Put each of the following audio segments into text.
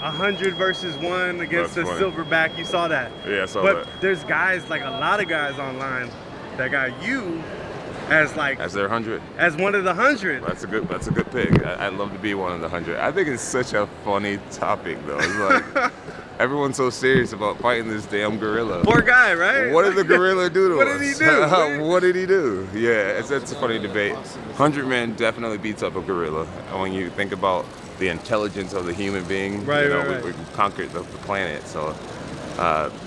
100 versus 1 against the Silverback. You saw that. Yeah, I saw that. But there's guys, like a lot of guys online that got you as their 100, as one of the 100. That's a good pick. I'd love to be one of the 100. I think it's such a funny topic though. It's like everyone's so serious about fighting this damn gorilla. Poor guy, right? What did the gorilla do to us? What did he do? What did he do? Yeah, it's a funny debate. 100 men definitely beats up a gorilla. When you think about the intelligence of the human being, right. We conquered the planet, so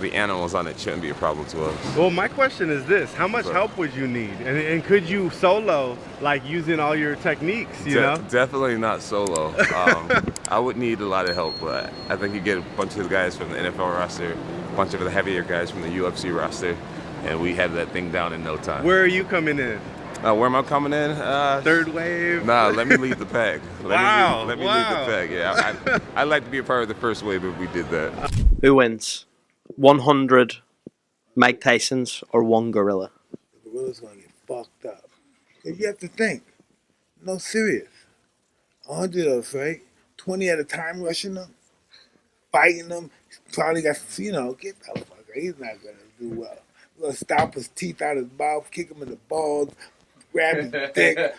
the animals on it shouldn't be a problem to us. Well, my question is this: how much help would you need, and could you solo, like using all your techniques? You know, definitely not solo. I would need a lot of help, but I think you get a bunch of the guys from the NFL roster, a bunch of the heavier guys from the UFC roster, and we have that thing down in no time. Where are you coming in? Where am I coming in? Third wave? Nah, let me lead the pack. Let me lead the pack. Yeah, I'd like to be a part of the first wave if we did that. Who wins? 100 Mike Tysons or 1 gorilla? The gorilla's gonna get fucked up. Cause you have to think. No, serious. 100 of us, right? 20 at a time rushing them, fighting them. Probably got, get that fucker. He's not gonna do well. We're gonna stomp his teeth out his mouth, kick him in the balls, grab his dick.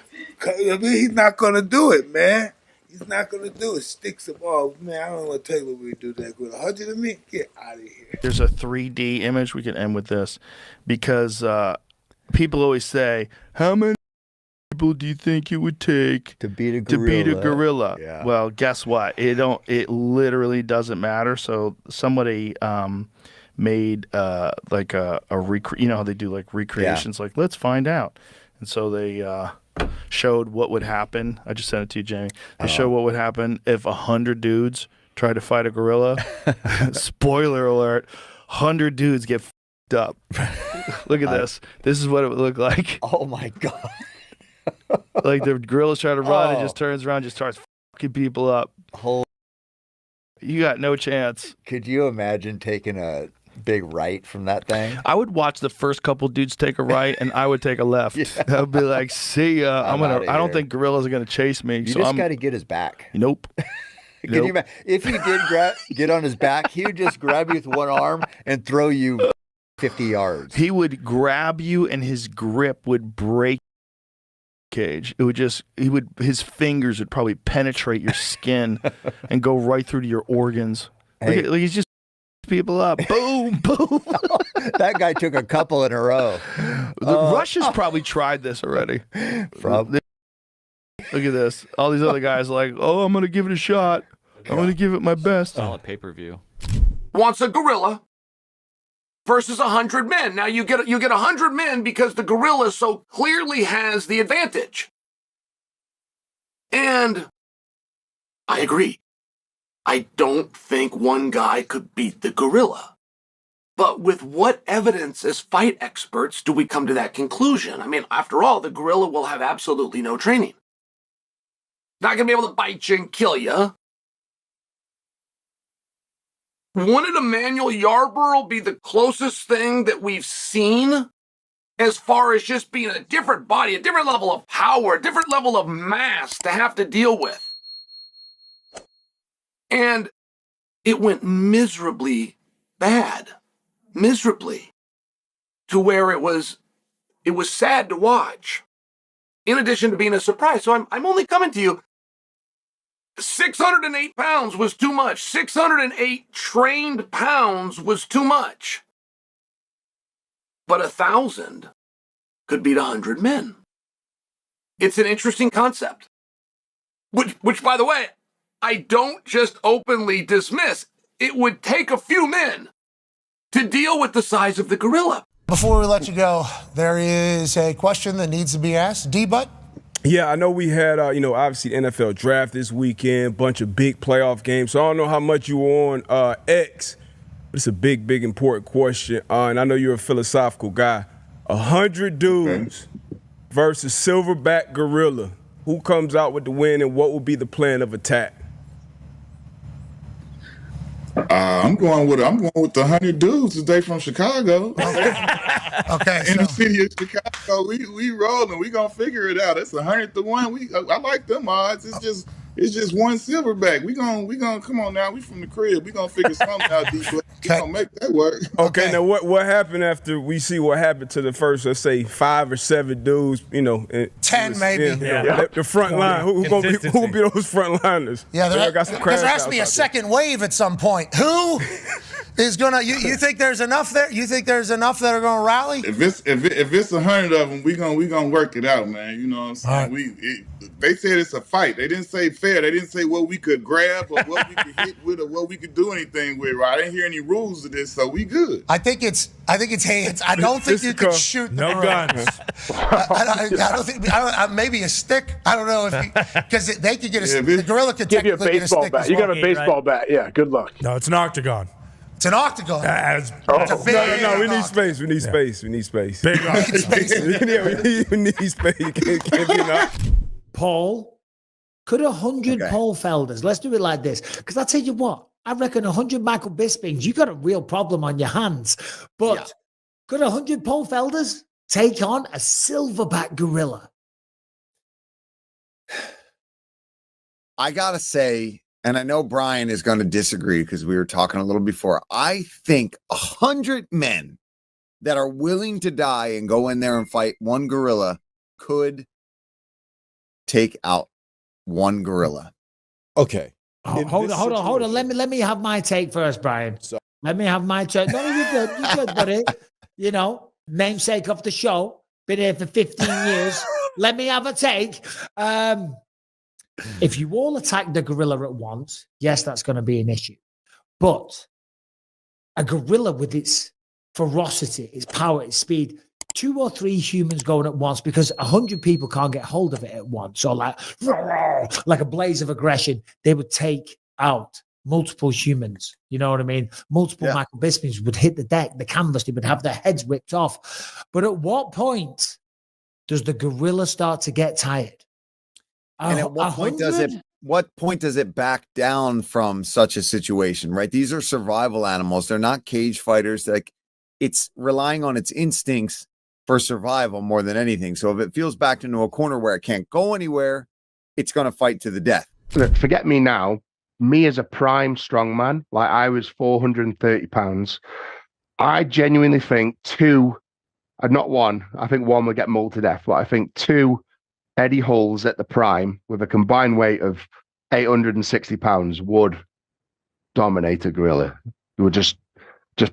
He's not gonna do it, man. He's not gonna do it. Sticks him off. Man, I don't want to tell you what we do that with 100 of me. Get out of here. There's a 3D image. We can end with this because people always say, how many people do you think it would take to beat a gorilla? Yeah. Well, guess what? It literally doesn't matter. So somebody made like a how they do like recreations, like let's find out. And so they showed what would happen. I just sent it to you, Jamie. They showed what would happen if 100 dudes tried to fight a gorilla. Spoiler alert, 100 dudes get f***ed up. Look at this. This is what it would look like. Oh my God. Like the gorilla's trying to run, it just turns around, just starts f***ing people up. You got no chance. Could you imagine taking a big right from that thing? I would watch the first couple dudes take a right, and I would take a left. I would be like, "See ya." I don't think gorillas are gonna chase me. You just got to get his back. Nope. Can you imagine if you did get on his back? He would just grab you with one arm and throw you 50 yards. He would grab you, and his grip would break cage. It would his fingers would probably penetrate your skin and go right through to your organs. Hey. Look, he's just people up. Boom, boom. That guy took a couple in a row. Russia's probably tried this already. Probably. Look at this. All these other guys are like, oh, I'm going to give it a shot. I'm going to give it my best. Solid pay-per-view. Wants a gorilla versus 100 men. Now you get 100 men because the gorilla so clearly has the advantage. And I agree. I don't think one guy could beat the gorilla. But with what evidence as fight experts do we come to that conclusion? I mean, after all, the gorilla will have absolutely no training. Not going to be able to bite you and kill you. Wouldn't Emmanuel Yarborough be the closest thing that we've seen as far as just being a different body, a different level of power, a different level of mass to have to deal with? And it went miserably bad. Miserably. To where it was sad to watch. In addition to being a surprise. So I'm only coming to you. 608 pounds was too much. 608 trained pounds was too much. But 1,000 could beat 100 men. It's an interesting concept. Which, by the way, I don't just openly dismiss. It would take a few men to deal with the size of the gorilla. Before we let you go, there is a question that needs to be asked. D-Butt? Yeah, I know we had, obviously the NFL draft this weekend, bunch of big playoff games. So I don't know how much you were on X, but it's a big, important question. And I know you're a philosophical guy. 100 dudes versus Silverback Gorilla. Who comes out with the win, and what will be the plan of attack? I'm going with the 100 dudes today from Chicago. Okay. In the city of Chicago, we rolling. We gonna figure it out. It's 100 to 1. I like them odds. It's just It's just one silverback. We gonna come on now. We from the crib. We gonna figure something out. We gonna make that work. Okay, now what happened after we see what happened to the first, let's say 5 or 7 dudes? 10 maybe. The front line. Who gonna be those front liners? Yeah, there has to be a second wave at some point. Who is gonna? You think there's enough there? You think there's enough that are gonna rally? If it's 100 of them, we gonna work it out, man. You know what I'm saying? Right. They said it's a fight. They didn't say fair. They didn't say what we could grab or what we could hit with or what we could do anything with. Right? I didn't hear any rules of this, so we good. I think it's hands. I don't think you could shoot no guns. I don't think. Maybe a stick. I don't know if because they could get the gorilla could give you a technically baseball get a stick. bat. You got a baseball bat. Yeah. Good luck. No, it's an octagon. It's an octagon. It's a big No, we need space. We need space. We need space. Big we need space. Can't be enough. Paul, could 100 Paul Felders, let's do it like this, because I tell you what, I reckon 100 Michael Bispings, you got a real problem on your hands. But could 100 Paul Felders take on a silverback gorilla? I gotta say, and I know Brian is going to disagree because we were talking a little before. I think 100 men that are willing to die and go in there and fight one gorilla could take out one gorilla. Okay. Hold on. Let me have my take first, Brian. Let me have my take. No, you're good, buddy. Namesake of the show. Been here for 15 years. Let me have a take. If you all attack the gorilla at once, yes, that's going to be an issue. But a gorilla with its ferocity, its power, its speed, 2 or 3 humans going at once, because 100 people can't get hold of it at once. So like a blaze of aggression, they would take out multiple humans. You know what I mean? Multiple Michael Bispings would hit the deck, the canvas, they would have their heads ripped off. But at what point does the gorilla start to get tired? And at what point does it back down from such a situation, right? These are survival animals. They're not cage fighters. Like, it's relying on its instincts for survival more than anything. So if it feels backed into a corner where it can't go anywhere, it's going to fight to the death. Forget me now. Me as a prime strongman, like I was 430 pounds. I genuinely think 2, not 1, I think 1 would get mauled to death, but I think 2 Eddie Hulls at the prime with a combined weight of 860 pounds would dominate a gorilla. It would just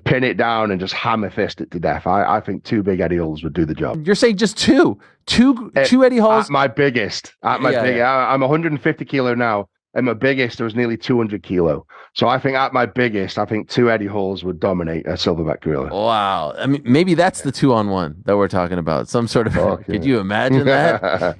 pin it down and just hammer fist it to death. I think 2 big Eddie Hulls would do the job. You're saying just 2 Eddie Hulls? At my biggest. I'm 150 kilo now. At my biggest, I was nearly 200 kilo. So I think at my biggest, 2 Eddie Hulls would dominate a silverback gorilla. Wow. I mean, maybe that's the 2-on-1 that we're talking about. Some sort of, could you imagine that?